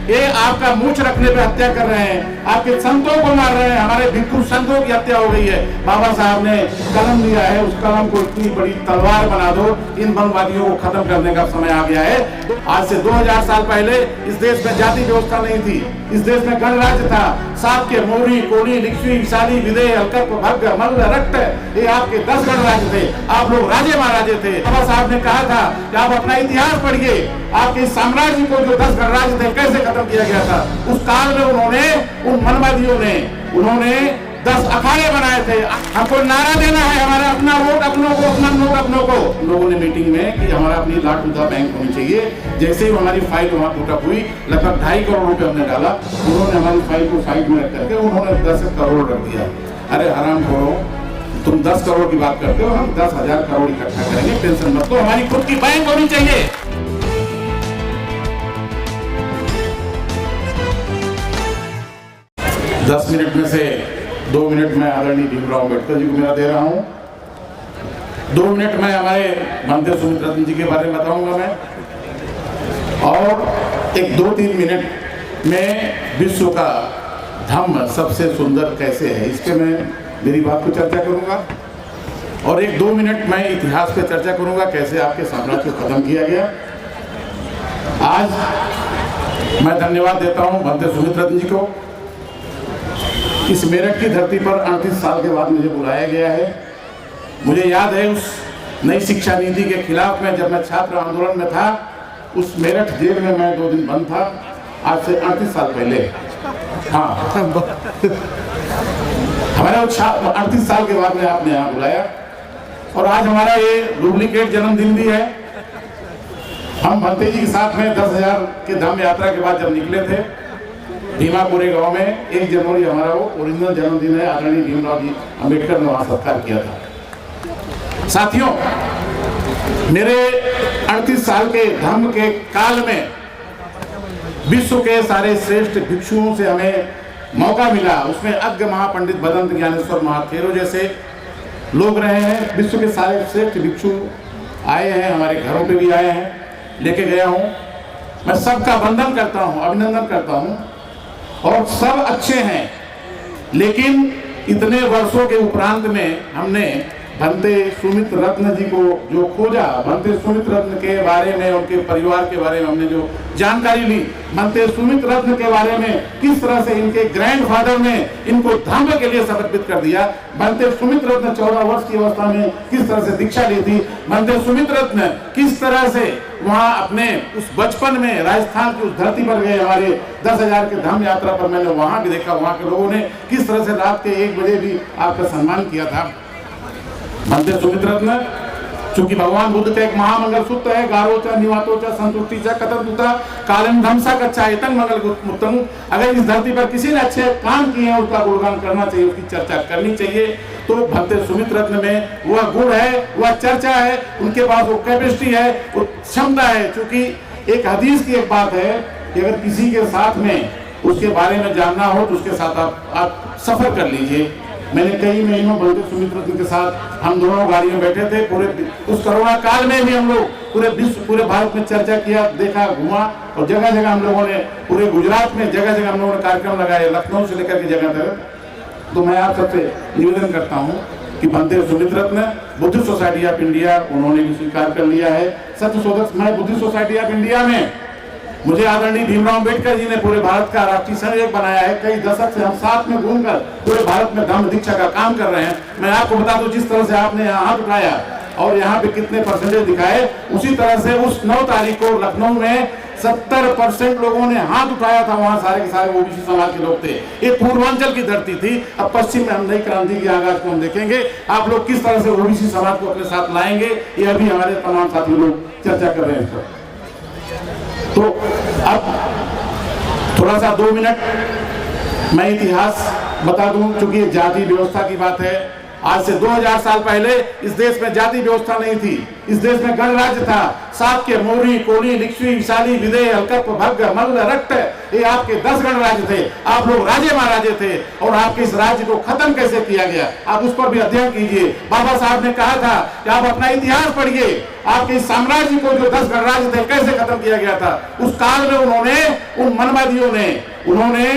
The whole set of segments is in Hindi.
ये आपका मूछ रखने पे हत्या कर रहे हैं, आपके संतों को मार रहे हैं, हमारे भिक्षु संतों की हत्या हो गई है। बाबा साहब ने कलम दिया है, उस कलम को इतनी बड़ी तलवार बना दो, इन मनवादियों को खत्म करने का समय आ गया है। आज से 2000 साल पहले इस देश में जाति व्यवस्था नहीं थी, इस देश में गणराज्य था। सात के मोरी, कोली, लिक्ष्मी, विशाली, विदय, अलकप, भग्ग, मल्ल, रक्त, ये आपके 10 गणराज्य थे। आप लोग राजे महाराजे थे। बाबा साहब ने कहा था कि आप अपना इतिहास पढ़िए, आपके साम्राज्य को जो 10 गणराज्य थे कैसे खत्म किया गया था। उस काल में उन्होंने, उन मनवादियों ने, उन्होंने 10 अखाड़े बनाए थे। हमको नारा देना है, हमारा अपना वोट अपनों को, अपना नोट अपनों को। लोगों ने मीटिंग में कि हमारा अपनी लाट टूटा बैंक होनी चाहिए। जैसे ही हमारी फाइल वहाँ टूटा हुई, लगभग 2.5 करोड़ रुपए हमने डाला, उन्होंने हमारी फाइल को साइड में रख करके उन्होंने 10 करोड़ रख दिया। अरे हराम खोरो, तुम 10 करोड़ की बात करते हो, हम 10,000 करोड़ इकट्ठा करेंगे, टेंशन मत लो, हमारी खुद की बैंक होनी चाहिए। 10 मिनट में से 2 मिनट मैं आदरणीय भीमराव अम्बेडकर जी को मेरा दे रहा हूँ। 2 मिनट में हमारे बनते सुमित्रा जी के बारे में बताऊंगा मैं, और एक 2-3 मिनट में विश्व का धम्म सबसे सुंदर कैसे है, इसके मैं मेरी बात को चर्चा करूंगा। और एक 2 मिनट मैं इतिहास पे चर्चा करूंगा, कैसे आपके साम्राज्य को खत्म किया गया। आज मैं धन्यवाद देता हूं बनते सुमित्रा जी को। इस मेरठ की धरती पर 38 साल के बाद मुझे बुलाया गया है। मुझे याद है उस नई शिक्षा नीति के खिलाफ में, जब मैं छात्र आंदोलन में था, उस मेरठ जेल में मैं 2 दिन बंद था, आज से 38 साल पहले। हाँ हमारा 38 साल के बाद में आपने यहाँ बुलाया, और आज हमारा ये डुप्लीकेट जन्मदिन भी है। हम भंते जी के साथ में 10,000 के धम्म यात्रा के बाद जब निकले थे भीमापुरे गांव में, 1 जनवरी हमारा वो ओरिजिनल जन्मदिन है। आदरणीय भीमराव जी अम्बेडकर ने वहाँ सत्कार किया था। साथियों, मेरे 38 साल के धम्म के काल में विश्व के सारे श्रेष्ठ भिक्षुओं से हमें मौका मिला। उसमें अज्ञ महापंडित भदंत ज्ञानेश्वर महाथेरो जैसे लोग रहे हैं। विश्व के सारे श्रेष्ठ भिक्षु आए हैं, हमारे घरों पे भी आए हैं, लेके गया हूँ। मैं सबका वंदन करता हूँ, अभिनंदन करता हूँ, और सब अच्छे हैं। लेकिन इतने वर्षों के उपरांत में हमने भंते सुमित्र रत्न जी को जो खोजा, भंते सुमित्र रत्न के बारे में, उनके परिवार के बारे में हमने जो जानकारी ली, भंते सुमित्र रत्न के बारे में किस तरह से इनके ग्रैंडफादर ने इनको धम्म के लिए समर्पित कर दिया, भंते सुमित्र रत्न 14 वर्ष की अवस्था में किस तरह से दीक्षा ली थी, भंते सुमित्र रत्न किस तरह से वहाँ अपने उस बचपन में राजस्थान की उस धरती पर गए। हमारे 10,000 के धम्म यात्रा पर मैंने वहाँ भी देखा, वहाँ के लोगों ने किस तरह से रात के 1 बजे भी आपका सम्मान किया था। भंते सुमित्र रत्न, चूंकि भगवान बुद्ध का एक महामंगल सूत्र है, गारोचा निवातोचा संतुष्टिचा कथनतुता कालन धमसा कच्चा एतन मंगल उत्तम। अगर इस धरती पर किसी ने अच्छे काम किए हैं, उसका गुणगान करना चाहिए, उसकी चर्चा करनी चाहिए। तो भंते सुमित्र रत्न में वह गुण है, वह चर्चा है, उनके पास वो कैपेसिटी है, वो क्षमता है। चूंकि एक हदीस की एक बात है कि अगर किसी के साथ में उसके बारे में जानना हो तो उसके साथ आप सफर कर लीजिए। मैंने कई महीनों भंते सुमित्र रत्न के साथ हम दोनों गाड़ी में बैठे थे। पूरे उस कोरोना काल में भी हम लोग पूरे विश्व, पूरे भारत में चर्चा किया, देखा, घुमा, और जगह जगह हम लोगों ने, पूरे गुजरात में जगह जगह हम लोगों ने कार्यक्रम लगाए, लखनऊ से लेकर के जगह तक। तो मैं आप सबसे निवेदन करता हूँ कि भंते सुमित्र रत्न बुद्धिस्ट सोसाइटी ऑफ इंडिया उन्होंने भी स्वीकार कर लिया है। सत्य शोधक मैं बुद्धिस्ट सोसाइटी ऑफ इंडिया में, मुझे आदरणीय भीमराव अम्बेडकर जी ने पूरे भारत का राष्ट्रीय संयोजक बनाया है। कई दशक से हम साथ में घूमकर पूरे भारत में धम्म दीक्षा का काम कर रहे हैं। मैं आपको बता दूं, जिस तरह से आपने यहाँ हाथ उठाया और यहाँ पे कितने परसेंटेज दिखाए, उसी तरह से उस 9 तारीख को लखनऊ में 70% लोगों ने हाथ उठाया था। वहाँ सारे के सारे ओबीसी समाज के लोग थे। ये पूर्वांचल की धरती थी। अब पश्चिम में हम नई क्रांति के आगाज को हम देखेंगे। आप लोग किस तरह से ओबीसी समाज को अपने साथ लाएंगे, ये अभी हमारे तमाम साथी लोग चर्चा कर रहे हैं। तो अब थोड़ा सा 2 मिनट मैं इतिहास बता दूं, क्योंकि जाति व्यवस्था की बात है। आज से 2000 साल पहले इस देश में जाति व्यवस्था नहीं थी, इस देश में गणराज्य था। साक्य, मौर्य, कोली, लिच्छवी, विशाली, विदेह, हलकप, भग्ग, मल्ल, रक्त, ये आपके 10 गणराज्य थे। आप लोग राजे महाराजे थे और आपके इस राज्य को खत्म कैसे किया गया, आप उस पर भी अध्ययन कीजिए। बाबा साहब ने कहा था कि आप अपना इतिहास पढ़िए, आपके इस साम्राज्य को जो 10 गणराज्य थे कैसे खत्म किया गया था। उस काल में उन्होंने, उन मनवादियों ने, उन्होंने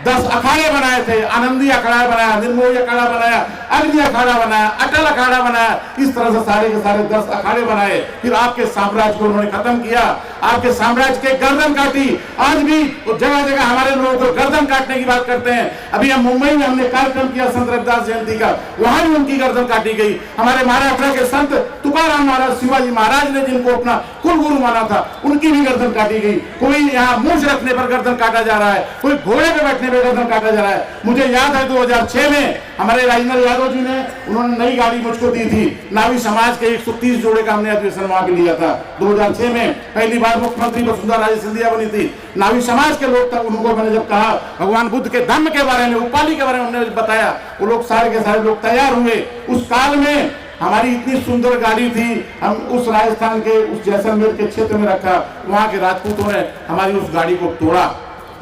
10 अखाड़े बनाए थे। आनंदी अखाड़ा बनाया, निर्मोही अखाड़ा बनाया, अग्नि अखाड़ा बनाया, अटल अखाड़ा बनाया। इस तरह से सारे के सारे 10 अखाड़े बनाए। फिर आपके साम्राज्य को उन्होंने खत्म किया, आपके साम्राज्य के गर्दन काटी। आज भी जगह जगह हमारे लोगों को गर्दन काटने की बात करते हैं। अभी हम मुंबई में हमने कार्यक्रम किया संत रविदास जयंती का, वहां भी उनकी गर्दन काटी गई। हमारे महाराष्ट्र के संत तुकाराम महाराज, शिवाजी महाराज ने जिनको अपना कुल गुरु माना था, उनकी भी गर्दन काटी गई। कोई यहाँ मूंछ रखने पर गर्दन काटा जा रहा है, कोई घोड़े पर बैठने पर गर्दन काटा जा रहा है। मुझे याद है 2006 में हमारे राजेंद्र यादव जी ने, उन्होंने नई गाड़ी मुझको दी थी। नावी समाज के 130 जोड़े का हमने अधिवेशन वहां पे लिया था 2006 में। पहली बार मुख्यमंत्री वसुंधरा राजे सिंधिया बनी थी। नावी समाज के लोग तक, उनको मैंने जब कहा भगवान बुद्ध के धम्म के बारे में, उपाली के बारे में उन्होंने बताया, वो लोग सारे के सारे लोग तैयार हुए। उस काल में हमारी इतनी सुंदर गाड़ी थी, हम उस राजस्थान के उस जैसलमेर के क्षेत्र में रखा, वहां के राजपूतों ने हमारी उस गाड़ी को तोड़ा,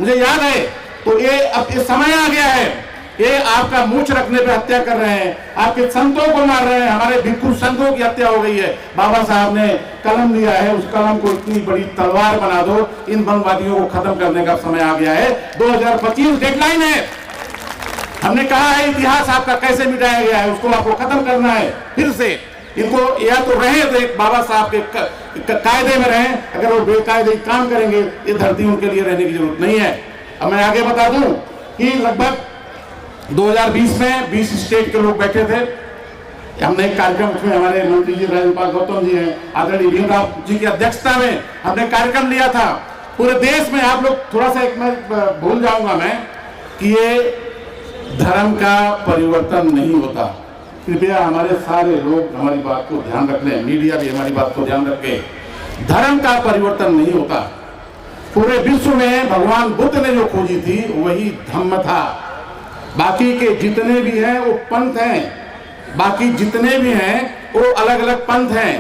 मुझे याद है। तो ये अब ये समय आ गया है, ये आपका मूंछ रखने पे हत्या कर रहे हैं, आपके संतों को मार रहे हैं, हमारे भिक्षु संतों की हत्या हो गई है। बाबा साहब ने कलम लिया है, उस कलम को इतनी बड़ी तलवार बना दो, इन वनवादियों को खत्म करने का समय आ गया है। 2025 डेडलाइन है। हमने कहा है इतिहास आपका कैसे मिटाया गया है, उसको आपको खत्म करना है। फिर से इनको या तो रहे तो बाबा साहब के कायदे में रहें, अगर वो बेकायदे काम करेंगे ये धरती उनके लिए रहने की जरूरत नहीं है। अब मैं आगे बता दूं कि लगभग 2020 में 20 स्टेट के लोग बैठे थे। हमने एक कार्यक्रम, उसमें हमारे मंत्री जी राज्यपाल गौतम जी हैं, आदरणीय भीमराव जी की अध्यक्षता में हमने कार्यक्रम लिया था। पूरे देश में आप लोग थोड़ा सा एक मैं भूल जाऊंगा मैं कि ये धर्म का परिवर्तन नहीं होता। कृपया हमारे सारे लोग हमारी बात को ध्यान रख लें, मीडिया भी हमारी बात को ध्यान रखे। धर्म का परिवर्तन नहीं होता। पूरे विश्व में भगवान बुद्ध ने जो खोजी थी वही धम्म था। बाकी के जितने भी हैं वो पंथ हैं, बाकी जितने भी हैं वो अलग अलग पंथ हैं,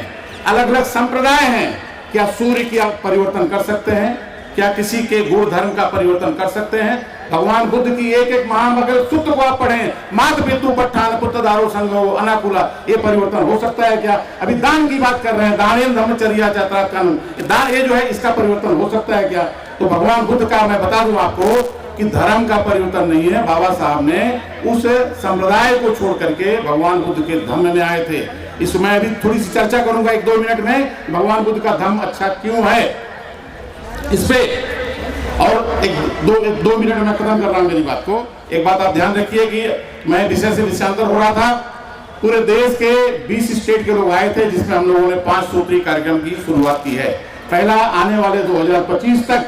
अलग अलग संप्रदाय हैं। क्या सूर्य का परिवर्तन कर सकते हैं? क्या किसी के गुण धर्म का परिवर्तन कर सकते हैं? भगवान बुद्ध की एक एक महामंगल सूत्र को आप पढ़ें, मात पितु पट्ठान पुत्र दारो संगो अनाकुला, ये परिवर्तन हो सकता है क्या? अभी दान की बात कर रहे हैं, दानेन धर्मचर्या चतुरार्थ कानून, दान ये जो है इसका परिवर्तन हो सकता है क्या? तो भगवान बुद्ध का मैं बता दूं आपको कि धर्म का परिवर्तन नहीं है। बाबा साहब ने उस संप्रदाय को छोड़ करके भगवान बुद्ध के धम्म में आए थे। इसमें अभी थोड़ी सी चर्चा करूंगा 1-2 मिनट में, भगवान बुद्ध का धम्म अच्छा क्यों है इस पे। और एक दो मिनट में खत्म कर रहा हूं मेरी बात को। एक बात आप ध्यान रखिए कि मैं विषय से विषयांतर हो रहा था। पूरे देश के 20 स्टेट के लोग आए थे, जिसमें हम लोगों ने 5 सूत्री कार्यक्रम की शुरुआत की है। पहला, आने वाले 2025 तक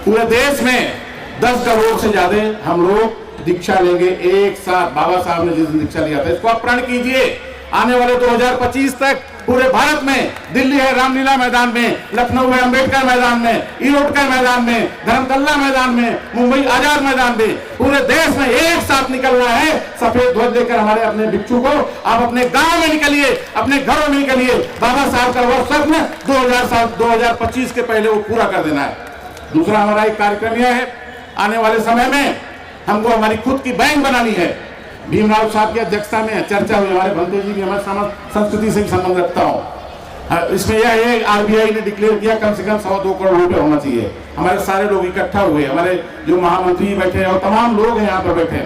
पूरे देश में 10 करोड़ से ज्यादा हम लोग दीक्षा लेंगे एक साथ। बाबा साहब ने जिस दिन दीक्षा लिया था, इसको आप प्रण कीजिए। आने वाले 2025 तक पूरे भारत में, दिल्ली है रामलीला मैदान में, लखनऊ है अंबेडकर मैदान में, ईरोडकर मैदान में, धर्मतल्ला मैदान में, मुंबई आजाद मैदान में, पूरे देश में एक साथ निकलना है सफेद ध्वज लेकर। हमारे अपने भिक्षु को आप अपने गांव में निकलिए, अपने घरों में निकलिए। बाबा साहब का वह स्वप्न 2025 के पहले वो पूरा कर देना है। दूसरा हमारा एक कार्यक्रम यह है, आने वाले समय में हमको हमारी खुद की बैंक बनानी है। भीमराव साहब की अध्यक्षता में चर्चा हुई, हमारे भंते जी भी हमारे समाज संस्कृति से संबंध रखता हूँ। इसमें यह है, आरबीआई ने डिक्लेयर किया कम से कम 1.25 करोड़ रुपए होना चाहिए। हमारे सारे लोग इकट्ठा हुए, हमारे जो महामंत्री बैठे और तमाम लोग हैं यहाँ पर बैठे।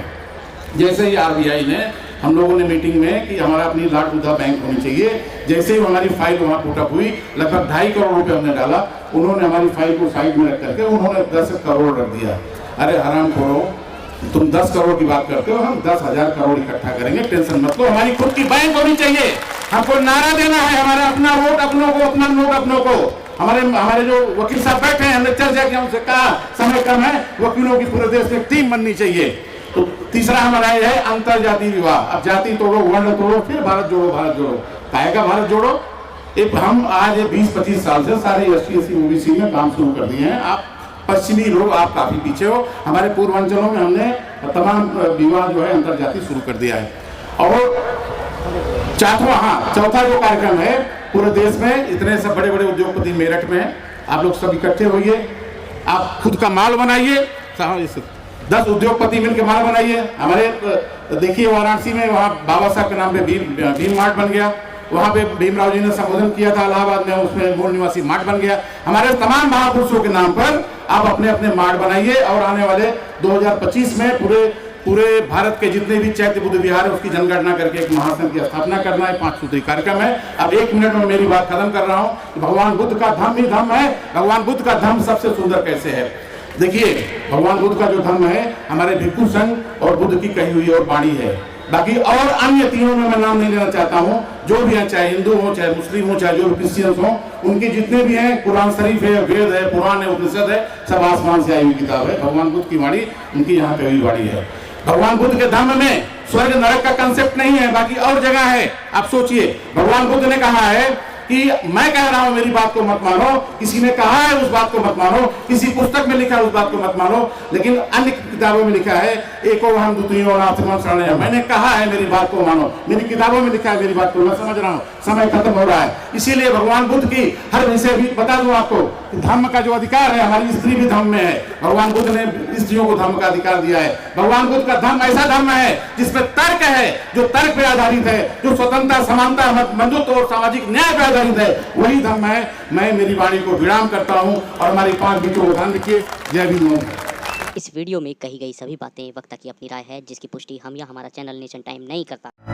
जैसे ही आरबीआई ने, हम लोगों ने मीटिंग में कि हमारा अपनी लाट बुद्धा बैंक होनी चाहिए, जैसे ही हमारी फाइल वहाँ पुटअप हुई, लगभग 2.5 करोड़ रुपए हमने डाला। उन्होंने हमारी फाइल को साइड में रख करके उन्होंने 10 करोड़ रख दिया। अरे हराम खोरो, तुम 10 करोड़ की बात करते हो, हम 10,000 करोड़ इकट्ठा करेंगे, टेंशन मत लो। हमारी खुद की बैंक होनी चाहिए। हमको नारा देना है, हमारा अपना वोट अपनों को, अपना नोट अपनों को। हमारे जो वकील साहब बैठे हैं, हमने चर्चा किया, उनसे कहा समय कम है, वकीलों की पूरे देश में टीम बननी चाहिए। तो तीसरा हमारा ये है अंतर जाति विवाह। अब जाति तोड़ो, वर्ण तोड़ो, फिर भारत जोड़ो, भारत जोड़ो। काहेगा भारत जोड़ो? हम आज 20-25 साल से सारे SC OBC में काम शुरू कर दिए हैं। आप पश्चिमी लोग आप काफी पीछे हो। हमारे पूर्वांचलों में हमने तमाम विवाह जो है अंतर जाति शुरू कर दिया है। और चौथा जो कार्यक्रम है पूरे देश में, इतने सब बड़े बड़े उद्योगपति मेरठ में हैं, आप लोग सब इकट्ठे होइए, आप खुद का माल बनाइए, 10 उद्योगपति मिलकर माल बनाइए। हमारे देखिए वाराणसी में वहाँ बाबा साहब के नाम पे भीम मार्ट बन गया, वहाँ पे भीमराव जी ने संबोधन किया था इलाहाबाद में, उसमें मूल निवासी मार्ट बन गया। हमारे तमाम महापुरुषों के नाम पर आप अपने अपने मार्ट बनाइए और आने वाले 2025 में पूरे भारत के जितने भी चैत्य बुद्ध विहार है उसकी जनगणना करके एक महासंघ की स्थापना करना है। 5 सूत्री कार्यक्रम है। अब 1 मिनट में मेरी बात खत्म कर रहा हूँ। भगवान बुद्ध का धम्म ही धम्म है। भगवान बुद्ध का धम्म सबसे सुंदर कैसे है, देखिए भगवान बुद्ध का जो धम्म है हमारे भिक्षु संघ और बुद्ध की कही हुई और वाणी है। बाकी और अन्य तीनों में मैं नाम नहीं लेना चाहता हूँ, जो भी हैं, चाहे हिंदू हो, चाहे मुस्लिम हो, चाहे जो भी क्रिश्चियंस हो, उनके जितने भी हैं, कुरान शरीफ है, वेद है, पुराण है, उपनिषद है, सब आसमान से आई हुई किताब है। भगवान बुद्ध की वाणी उनकी यहाँ पे हुई वाणी है। भगवान बुद्ध के धम्म में स्वर्ग नरक का कंसेप्ट नहीं है, बाकी और जगह है। आप सोचिए, भगवान बुद्ध ने कहा है कि मैं कह रहा हूं मेरी बात को मत मानो, किसी ने कहा है उस बात को मत मानो, किसी पुस्तक में लिखा है उस बात को मत मानो, लेकिन अन्य किताबों में लिखा है एको हम द्वितीयो नास्ति शरणं। मैंने कहा है मेरी बात को मानो, मेरी किताबों में लिखा है मेरी बात को, मैं समझ रहा हूँ समय खत्म हो रहा है, इसीलिए भगवान बुद्ध की हर विषय भी बता दूं आपको, धर्म का जो अधिकार है, हमारी स्त्री भी धर्म में है। भगवान बुद्ध ने स्त्रियों को धर्म का अधिकार दिया है। भगवान बुद्ध का धर्म ऐसा धर्म है जिसमें तर्क है, जो तर्क पे आधारित है, जो स्वतंत्रता, समानता, बंधुत्व और सामाजिक न्याय पे आधारित है, वही धर्म है। मैं मेरी वाणी को विराम करता हूं और हमारी 5 बेटियों को ध्यान रखिए। जय भीम। इस वीडियो में कही गई सभी बातें वक्ता की अपनी राय है, जिसकी पुष्टि हम या हमारा चैनल नेशन टाइम नहीं करता।